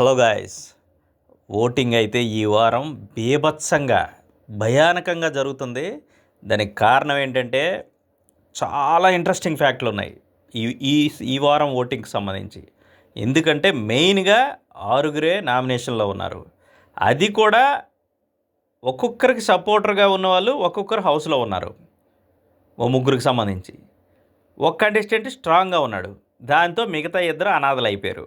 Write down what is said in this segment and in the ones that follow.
Hello guys, voting అయితే ఈ వారం బీభత్సంగా భయానకంగా జరుగుతుంది. దానికి కారణం ఏంటంటే చాలా ఇంట్రెస్టింగ్ ఫ్యాక్ట్లు ఉన్నాయి ఈ ఈ ఈ వారం ఓటింగ్కి సంబంధించి. ఎందుకంటే మెయిన్గా 6 నామినేషన్లో ఉన్నారు. అది కూడా ఒక్కొక్కరికి సపోర్టర్గా ఉన్నవాళ్ళు ఒక్కొక్కరు హౌస్లో ఉన్నారు. ఓ ముగ్గురికి సంబంధించి ఒక కంటెస్టెంట్ స్ట్రాంగ్గా ఉన్నాడు. దాంతో మిగతా ఇద్దరు అనాథలు అయిపోయారు.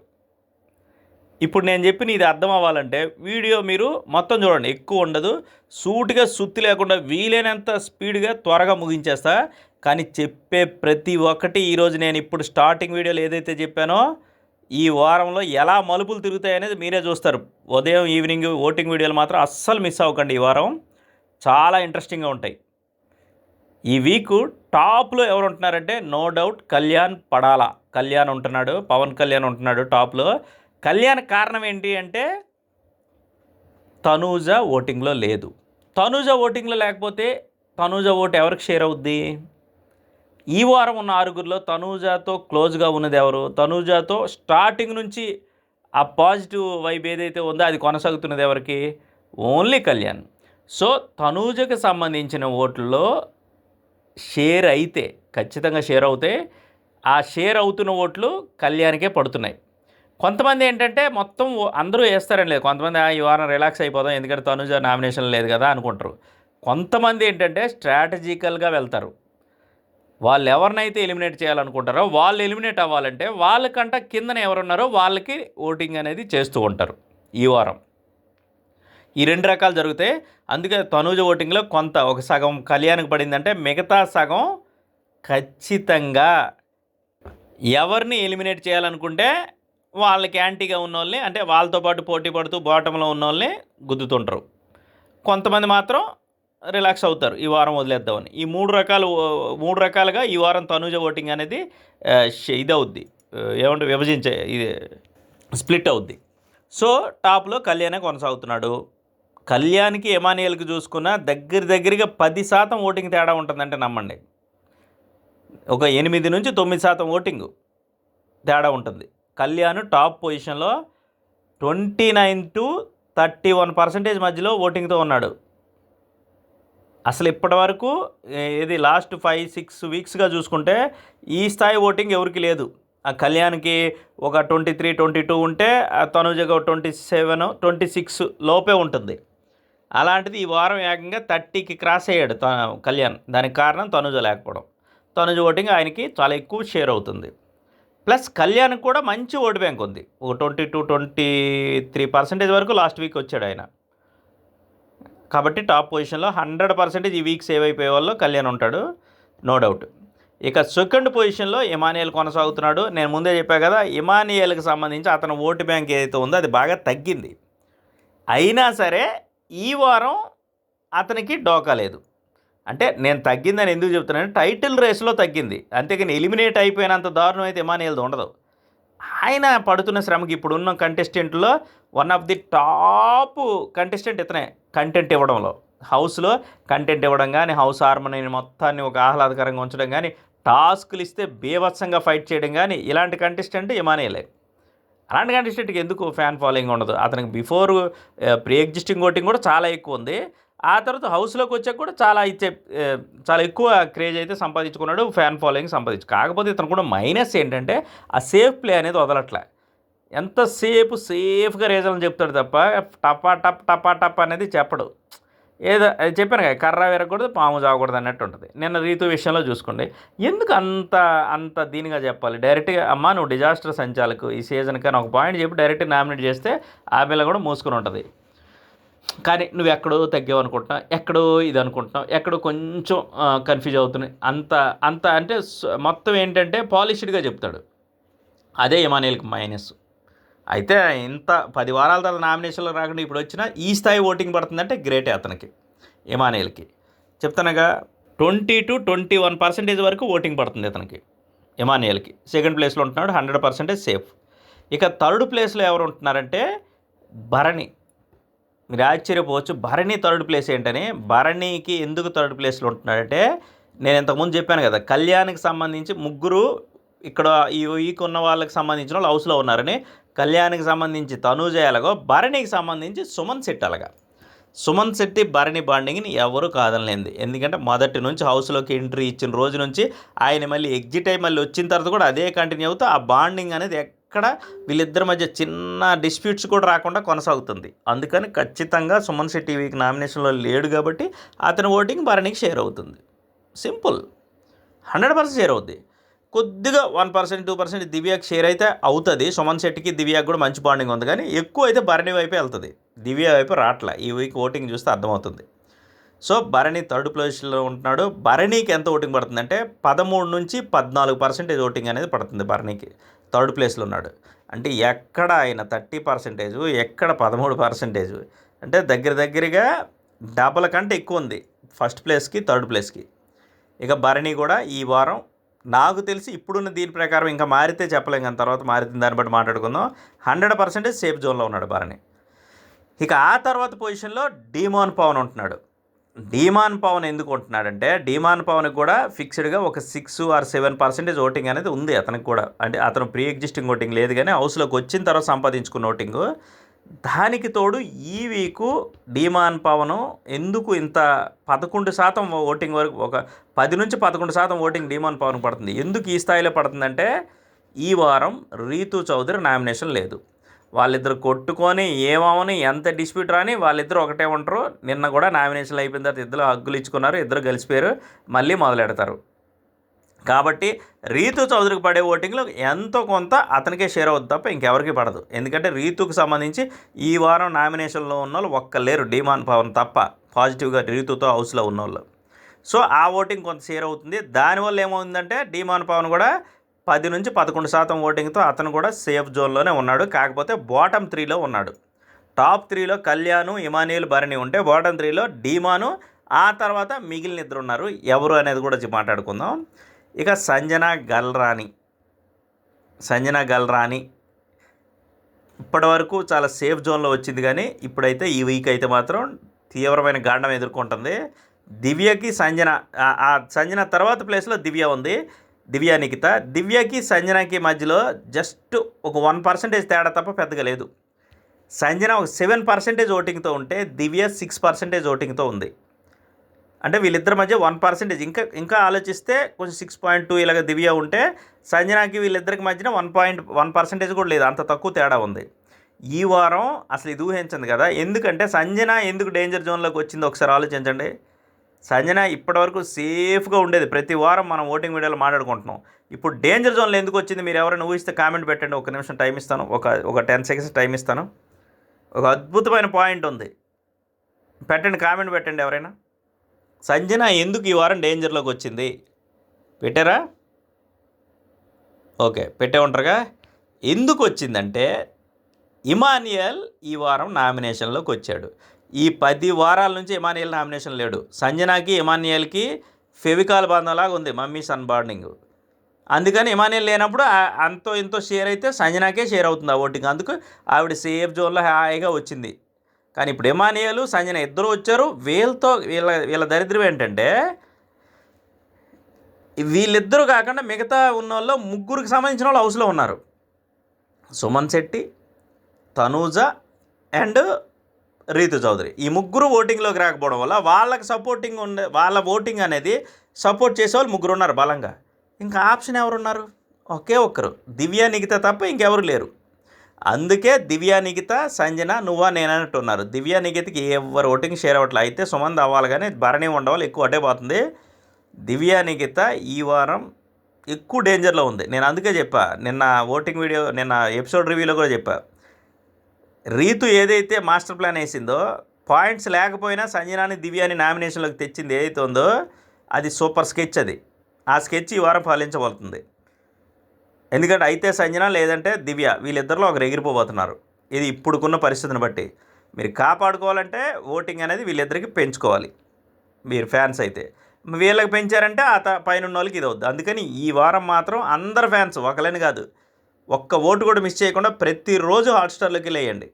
ఇప్పుడు నేను చెప్పిన ఇది అర్థం అవ్వాలంటే వీడియో మీరు మొత్తం చూడండి, ఎక్కువ ఉండదు, సూటిగా సుత్తి లేకుండా వీలైనంత స్పీడ్గా త్వరగా ముగించేస్తా. కానీ చెప్పే ప్రతి ఒక్కటి ఈరోజు నేను ఇప్పుడు స్టార్టింగ్ వీడియోలో ఏదైతే చెప్పానో ఈ వారంలో ఎలా మలుపులు తిరుగుతాయి అనేది మీరే చూస్తారు. ఉదయం ఈవినింగ్ ఓటింగ్ వీడియోలు మాత్రం అస్సలు మిస్ అవ్వకండి. ఈ వారం చాలా ఇంట్రెస్టింగ్గా ఉంటాయి. ఈ వీక్ టాప్లో ఎవరు ఉంటున్నారంటే నో డౌట్ కళ్యాణ్ ఉంటున్నాడు, పవన్ కళ్యాణ్ ఉంటున్నాడు టాప్లో. కళ్యాణ్ కారణం ఏంటి అంటే తనూజ ఓటింగ్లో లేదు. తనూజ ఓటింగ్లో లేకపోతే తనూజ ఓటు ఎవరికి షేర్ అవుద్ది? ఈ వారం ఉన్న 6 తనూజతో క్లోజ్గా ఉన్నది ఎవరు? తనూజతో స్టార్టింగ్ నుంచి ఆ పాజిటివ్ వైబ్ ఏదైతే ఉందో అది కొనసాగుతున్నది ఎవరికి? ఓన్లీ కళ్యాణ్. సో తనూజకి సంబంధించిన ఓట్లలో షేర్ అయితే ఖచ్చితంగా షేర్ అవుతాయి. ఆ షేర్ అవుతున్న ఓట్లు కళ్యాణ్కే పడుతున్నాయి. కొంతమంది ఏంటంటే మొత్తం అందరూ వేస్తారని లేదు, కొంతమంది ఈ వారం రిలాక్స్ అయిపోదాం ఎందుకంటే తనుజ నామినేషన్ లేదు కదా అనుకుంటారు. కొంతమంది ఏంటంటే స్ట్రాటజికల్గా వెళ్తారు. వాళ్ళు ఎవరినైతే ఎలిమినేట్ చేయాలనుకుంటారో వాళ్ళు ఎలిమినేట్ అవ్వాలంటే వాళ్ళకంట కిందన ఎవరున్నారో వాళ్ళకి ఓటింగ్ అనేది చేస్తూ ఉంటారు. ఈ వారం ఈ 2 రకాలు జరుగుతాయి. అందుకే తనూజ ఓటింగ్లో కొంత ఒక సగం కళ్యాణ్కి పడిందంటే మిగతా సగం ఖచ్చితంగా ఎవరిని ఎలిమినేట్ చేయాలనుకుంటే వాళ్ళకి యాంటీగా ఉన్న వాళ్ళని, అంటే వాళ్ళతో పాటు పోటీ పడుతూ బాటంలో ఉన్న వాళ్ళని గుద్దుతుంటారు. కొంతమంది మాత్రం రిలాక్స్ అవుతారు ఈ వారం వదిలేద్దామని. ఈ 3 రకాలుగా ఈ వారం తనూజ ఓటింగ్ అనేది ఇది అవుద్ది, ఏమంటే ఇది స్ప్లిట్ అవుద్ది. సో టాప్లో కళ్యాణే కొనసాగుతున్నాడు. కళ్యాణ్కి ఎమానియల్కి చూసుకున్న దగ్గరగా 10% ఓటింగ్ తేడా ఉంటుందంటే నమ్మండి. ఒక 8 నుంచి 9% ఓటింగ్ తేడా ఉంటుంది. కళ్యాణ్ టాప్ పొజిషన్లో 29 to 31% మధ్యలో ఓటింగ్తో ఉన్నాడు. అసలు ఇప్పటి వరకు ఇది లాస్ట్ 5-6 వీక్స్గా చూసుకుంటే ఈ స్థాయి ఓటింగ్ ఎవరికి లేదు. ఆ కళ్యాణ్కి ఒక 23-22 ఉంటే తనుజగా 27-26 లోపే ఉంటుంది. అలాంటిది ఈ వారం ఏకంగా 30కి క్రాస్ అయ్యాడు కళ్యాణ్. దానికి కారణం తనుజ లేకపోవడం. తనుజ ఓటింగ్ ఆయనకి చాలా ఎక్కువ షేర్ అవుతుంది. ప్లస్ కళ్యాణ్కి కూడా మంచి ఓటు బ్యాంక్ ఉంది. ఒక 22-23% వరకు లాస్ట్ వీక్ వచ్చాడు ఆయన. కాబట్టి టాప్ పొజిషన్లో 100% ఈ వీక్ సేవ్ అయిపోయే వాళ్ళు కళ్యాణ్ ఉంటాడు, నో డౌట్. ఇక సెకండ్ పొజిషన్లో ఇమానియల్ కొనసాగుతున్నాడు. నేను ముందే చెప్పా కదా, ఇమానియల్కి సంబంధించి అతను ఓటు బ్యాంక్ ఏదైతే ఉందో అది బాగా తగ్గింది. అయినా సరే ఈ వారం అతనికి డోకా లేదు. అంటే నేను తగ్గిందని ఎందుకు చెప్తున్నాను, టైటిల్ రేస్లో తగ్గింది, అంతేకాని ఎలిమినేట్ అయిపోయినంత దారుణం అయితే ఇమానియల్ది ఉండదు. ఆయన పడుతున్న శ్రమకి ఇప్పుడున్న కంటెస్టెంట్లో one of the top contestant ఇతనే. కంటెంట్ ఇవ్వడంలో, హౌస్లో కంటెంట్ ఇవ్వడం కానీ, హౌస్ హార్మోనీని మొత్తాన్ని ఒక ఆహ్లాదకరంగా ఉంచడం కానీ, టాస్కులు ఇస్తే బీభత్సంగా ఫైట్ చేయడం కానీ, ఇలాంటి కంటెస్టెంట్ ఇమానియలే. అలాంటి కంటెస్టెంట్కి ఎందుకు ఫ్యాన్ ఫాలోయింగ్ ఉండదు? అతనికి బిఫోర్ ప్రీ ఎగ్జిస్టింగ్ ఓటింగ్ కూడా చాలా ఎక్కువ ఉంది. ఆ తర్వాత హౌస్లోకి వచ్చాక కూడా చాలా ఎక్కువ క్రేజ్ అయితే సంపాదించుకున్నాడు, ఫ్యాన్ ఫాలోయింగ్ కాకపోతే ఇతను కూడా మైనస్ ఏంటంటే ఆ సేఫ్ ప్లే అనేది వదలట్లే. ఎంతసేపు సేఫ్గా రీజన్లు చెప్తాడు తప్ప టపా టప్ అనేది చెప్పడు. ఏదో చెప్పాను కదా, కర్ర విరగకూడదు పాము చావకూడదు అన్నట్టు ఉంటుంది. నిన్న రీతు విషయంలో చూసుకోండి, ఎందుకు అంత దీనిగా చెప్పాలి? డైరెక్ట్గా అమ్మా నువ్వు డిజాస్టర్ సంచాలకు ఈ సీజన్ కానీ ఒక పాయింట్ చెప్పి డైరెక్ట్గా నామినేట్ చేస్తే ఆ పిల్ల కూడా మూసుకుని ఉంటుంది. కానీ నువ్వు ఎక్కడో తగ్గావు అనుకుంటున్నావు, ఎక్కడో ఇది అనుకుంటున్నావు, ఎక్కడో కొంచెం కన్ఫ్యూజ్ అవుతున్నాయి, అంత అంటే మొత్తం ఏంటంటే పాలిష్డ్గా చెప్తాడు. అదే ఇమానియల్కి మైనస్. అయితే ఇంత 10 వారాల తర్వాత నామినేషన్లో రాకుండా ఇప్పుడు వచ్చినా ఈ స్థాయి ఓటింగ్ పడుతుందంటే గ్రేటే అతనికి, ఇమానియల్కి. చెప్తానగా 20-21% వరకు ఓటింగ్ పడుతుంది అతనికి, ఇమానియల్కి. సెకండ్ ప్లేస్లో ఉంటున్నాడు, 100% సేఫ్. ఇక థర్డ్ ప్లేస్లో ఎవరు ఉంటున్నారంటే భరణి. మీరు ఆశ్చర్యపోవచ్చు, భరణి థర్డ్ ప్లేస్ ఏంటని. భరణికి ఎందుకు థర్డ్ ప్లేస్లో ఉంటున్నాడంటే, నేను ఇంతకుముందు చెప్పాను కదా, కళ్యాణ్కి సంబంధించి 3 ఇక్కడ ఈ వీక్ ఉన్న వాళ్ళకి సంబంధించిన వాళ్ళు హౌస్లో ఉన్నారని. కళ్యాణ్కి సంబంధించి తనూజ ఎలాగో భరణికి సంబంధించి సుమన్ శెట్టి అలాగా. సుమన్ శెట్టి భరణి బాండింగ్ని ఎవరు కాదనలేదు. ఎందుకంటే మొదటి నుంచి హౌస్లోకి ఎంట్రీ ఇచ్చిన రోజు నుంచి ఆయన మళ్ళీ ఎగ్జిట్ అయ్యి మళ్ళీ వచ్చిన తర్వాత కూడా అదే కంటిన్యూ అవుతూ ఆ బాండింగ్ అనేది ఎక్కడ వీళ్ళిద్దరి మధ్య చిన్న డిస్ప్యూట్స్ కూడా రాకుండా కొనసాగుతుంది. అందుకని ఖచ్చితంగా సుమన్ శెట్టి వీక్ నామినేషన్లో లేడు కాబట్టి అతని ఓటింగ్ భరణికి షేర్ అవుతుంది. సింపుల్, 100% షేర్ అవుద్ది. కొద్దిగా 1%, 2% దివ్యాకి షేర్ అయితే అవుతుంది. సుమన్ శెట్టికి దివ్యాకి కూడా మంచి బాండింగ్ ఉంది, కానీ ఎక్కువ అయితే భరణి వైపే వెళ్తుంది, దివ్య వైపు రాట్లా. ఈ వీక్ ఓటింగ్ చూస్తే అర్థమవుతుంది. సో భరణి థర్డ్ పొజిషన్లో ఉంటున్నాడు. భరణికి ఎంత ఓటింగ్ పడుతుంది అంటే 13 నుంచి 14% ఓటింగ్ అనేది పడుతుంది భరణికి. థర్డ్ ప్లేస్లో ఉన్నాడు. అంటే ఎక్కడ ఆయన 30%, ఎక్కడ 13%, అంటే దగ్గరగా డబల్ కంటే ఎక్కువ ఉంది ఫస్ట్ ప్లేస్కి థర్డ్ ప్లేస్కి. ఇక భరణి కూడా ఈ వారం నాకు తెలిసి ఇప్పుడున్న దీని ప్రకారం ఇంకా మారితే చెప్పలేం, కానీ తర్వాత మారిన దాన్ని బట్టి మాట్లాడుకుందాం. 100% సేఫ్ జోన్లో ఉన్నాడు భరణి. ఇక ఆ తర్వాత పొజిషన్లో డీమాన్ పవన్ ఉంటున్నాడు. డీమాన్ పవన్ ఎందుకు ఉంటున్నాడంటే డీమాన్ పవన్కి కూడా ఫిక్స్డ్గా ఒక 6 or 7% ఓటింగ్ అనేది ఉంది అతనికి కూడా. అంటే అతను ప్రీ ఎగ్జిస్టింగ్ ఓటింగ్ లేదు, కానీ హౌస్లోకి వచ్చిన తర్వాత సంపాదించుకున్న ఓటింగు. దానికి తోడు ఈ వీకు డీమాన్ పవను ఎందుకు ఇంత 11% ఓటింగ్ వరకు, ఒక 10 నుంచి 11% ఓటింగ్ డీమాన్ పవన్ పడుతుంది. ఎందుకు ఈ స్థాయిలో పడుతుందంటే ఈ వారం రీతూ చౌదరి నామినేషన్ లేదు. వాళ్ళిద్దరు కొట్టుకొని ఏమవని ఎంత డిస్ప్యూట్ రాని వాళ్ళిద్దరు ఒకటే ఉంటారు. నిన్న కూడా నామినేషన్లు అయిపోయిన తర్వాత ఇద్దరు హగ్గులు ఇచ్చుకున్నారు, ఇద్దరు కలిసిపోయారు, మళ్ళీ మొదలెడతారు. కాబట్టి రీతూ చౌదరికి పడే ఓటింగ్లో ఎంతో కొంత అతనికే షేర్ అవుతుంది తప్ప ఇంకెవరికి పడదు. ఎందుకంటే రీతుకు సంబంధించి ఈ వారం నామినేషన్లో ఉన్న వాళ్ళు ఒక్కలేరు, డీమాన్ పవన్ తప్ప, పాజిటివ్గా రీతుతో హౌస్లో ఉన్నోళ్ళు. సో ఆ ఓటింగ్ కొంత షేర్ అవుతుంది. దానివల్ల ఏమవుతుందంటే డీమాన్ పవన్ కూడా 10 నుంచి 11% ఓటింగ్తో అతను కూడా సేఫ్ జోన్లోనే ఉన్నాడు. కాకపోతే బాటమ్ 3లో ఉన్నాడు. టాప్ 3లో కళ్యాణ్, ఇమానియల్, భరణి ఉంటే బాటమ్ 3లో డీమాను, ఆ తర్వాత మిగిలిన ఇద్దరు ఉన్నారు. ఎవరు అనేది కూడా మాట్లాడుకుందాం. ఇక సంజన గల్రాని ఇప్పటివరకు చాలా సేఫ్ జోన్లో వచ్చింది, కానీ ఇప్పుడైతే ఈ వీక్ అయితే మాత్రం తీవ్రమైన గాండం ఎదుర్కొంటుంది. దివ్యకి సంజన తర్వాత ప్లేస్లో దివ్య ఉంది, దివ్య నిఖిత. దివ్యకి సంజనకి మధ్యలో జస్ట్ ఒక 1% తేడా తప్ప పెద్దగా లేదు. సంజన ఒక 7% ఓటింగ్తో ఉంటే దివ్య 6% ఓటింగ్తో ఉంది. అంటే వీళ్ళిద్దరి మధ్య 1%, ఇంకా ఆలోచిస్తే కొంచెం 6.2 ఇలాగ దివ్య ఉంటే సంజనాకి వీళ్ళిద్దరికి మధ్యన 1% కూడా లేదు, అంత తక్కువ తేడా ఉంది. ఈ వారం అసలు ఇది ఊహించింది కదా. ఎందుకంటే సంజన ఎందుకు డేంజర్ జోన్లోకి వచ్చిందో ఒకసారి ఆలోచించండి. సంజన ఇప్పటివరకు సేఫ్గా ఉండేది, ప్రతి వారం మనం ఓటింగ్ వీడియోలో మాట్లాడుకుంటున్నాం. ఇప్పుడు డేంజర్ జోన్లో ఎందుకు వచ్చింది మీరు ఎవరైనా ఊహిస్తే కామెంట్ పెట్టండి. ఒక నిమిషం టైం ఇస్తాను, ఒక 10 seconds టైం ఇస్తాను. ఒక అద్భుతమైన పాయింట్ ఉంది, పెట్టండి, కామెంట్ పెట్టండి ఎవరైనా. సంజన ఎందుకు ఈ వారం డేంజర్లోకి వచ్చింది పెట్టారా? ఓకే, పెట్టే ఉంటారుగా. ఎందుకు వచ్చిందంటే ఇమానియల్ ఈ వారం నామినేషన్లోకి వచ్చాడు. ఈ 10 వారాల నుంచి ఇమానియల్ నామినేషన్ లేడు. సంజనాకి ఇమానియల్కి ఫెవికాల్ బంధంలాగా ఉంది, మమ్మీ సన్ బాండింగ్. అందుకని ఇమానియల్ లేనప్పుడు అంతో ఇంతో షేర్ అయితే సంజనాకే షేర్ అవుతుంది ఆ ఓటింగ్. అందుకు ఆవిడ సేఫ్ జోన్లో హాయిగా వచ్చింది. కానీ ఇప్పుడు ఇమానియల్, సంజన ఇద్దరు వచ్చారు. వీళ్ళ దరిద్రం ఏంటంటే వీళ్ళిద్దరూ కాకుండా మిగతా ఉన్న వాళ్ళు ముగ్గురికి సంబంధించిన వాళ్ళు హౌస్లో ఉన్నారు. సుమన్ శెట్టి, తనూజ అండ్ రీతు చౌదరి. ఈ ముగ్గురు ఓటింగ్లోకి రాకపోవడం వల్ల వాళ్ళకి సపోర్టింగ్ వాళ్ళ ఓటింగ్ అనేది సపోర్ట్ చేసేవాళ్ళు ముగ్గురు ఉన్నారు బలంగా. ఇంకా ఆప్షన్ ఎవరున్నారు? ఒకే ఒక్కరు, దివ్య నిఖిత తప్ప ఇంకెవరు లేరు. అందుకే దివ్య నిఖిత, సంజన, నువ్వా నేనన్నట్టు ఉన్నారు. దివ్య నిఖితకి ఎవరు ఓటింగ్ షేర్ అవ్వట్లేదు. అయితే సుమంత్ అవ్వాలి, కానీ భరణి ఉండవాలి, ఎక్కువ అటే పోతుంది. దివ్య నిఖిత ఈ వారం ఎక్కువ డేంజర్లో ఉంది. నేను అందుకే చెప్పా, నిన్న ఓటింగ్ వీడియో, నిన్న ఎపిసోడ్ రివ్యూలో కూడా చెప్పా. రీతు ఏదైతే మాస్టర్ ప్లాన్ వేసిందో, పాయింట్స్ లేకపోయినా సంజనాని దివ్యాని నామినేషన్లోకి తెచ్చింది ఏదైతే ఉందో అది సూపర్ స్కెచ్. ఆ స్కెచ్ ఈ వారం ఫలించబోతుంది. ఎందుకంటే అయితే సంజన లేదంటే దివ్య, వీళ్ళిద్దరిలో ఒకరు ఎగిరిపోబోతున్నారు. ఇది ఇప్పుడుకున్న పరిస్థితిని బట్టి మీరు కాపాడుకోవాలంటే ఓటింగ్ అనేది వీళ్ళిద్దరికి పెంచుకోవాలి. మీరు ఫ్యాన్స్ అయితే వీళ్ళకి పెంచారంటే పైన ఉన్న వాళ్ళకి ఇది అవుద్ది. అందుకని ఈ వారం మాత్రం అందరు ఫ్యాన్స్, ఒకలేని కాదు, ఒక్క ఓటు కూడా మిస్ చేయకుండా ప్రతిరోజు హాట్స్టార్లోకి వేయండి.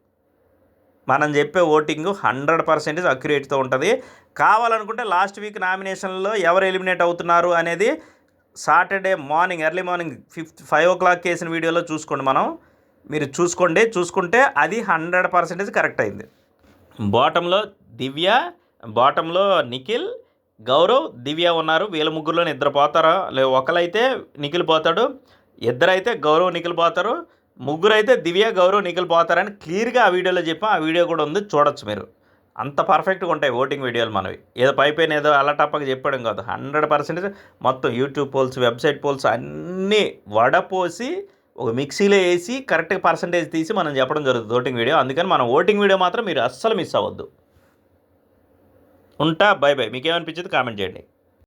మనం చెప్పే ఓటింగ్ 100% అక్యురేట్తో ఉంటుంది. కావాలనుకుంటే లాస్ట్ వీక్ నామినేషన్లో ఎవరు ఎలిమినేట్ అవుతున్నారు అనేది Saturday morning, early morning 5 o'clock వేసిన వీడియోలో చూసుకోండి. మనం మీరు చూసుకుంటే అది 100% కరెక్ట్ అయింది. బాటంలో దివ్య, బాటంలో నిఖిల్, గౌరవ్, దివ్య ఉన్నారు. వీళ్ళ ముగ్గురులోనే ఇద్దరు పోతారా, ఒకరైతే నిఖిల్ పోతాడు, ఇద్దరైతే గౌరవ్ నిఖిల్ పోతారు, ముగ్గురైతే దివ్య, గౌరవ్, నిఖిల్ పోతారని క్లియర్గా ఆ వీడియోలో చెప్పాం. ఆ వీడియో కూడా ఉంది, చూడొచ్చు మీరు. అంత పర్ఫెక్ట్గా ఉంటాయి ఓటింగ్ వీడియోలు మనవి. ఏదో పైపైన ఏదో అల్లటప్పగా చెప్పడం కాదు, 100% మొత్తం యూట్యూబ్ పోల్స్, వెబ్సైట్ పోల్స్ అన్నీ వడపోసి ఒక మిక్సీలో వేసి కరెక్ట్గా పర్సంటేజ్ తీసి మనం చెప్పడం జరుగుతుంది ఓటింగ్ వీడియో. అందుకని మన ఓటింగ్ వీడియో మాత్రం మీరు అస్సలు మిస్ అవ్వద్దు. ఉంటా, బై బై. మీకేమనిపించింది కామెంట్ చేయండి.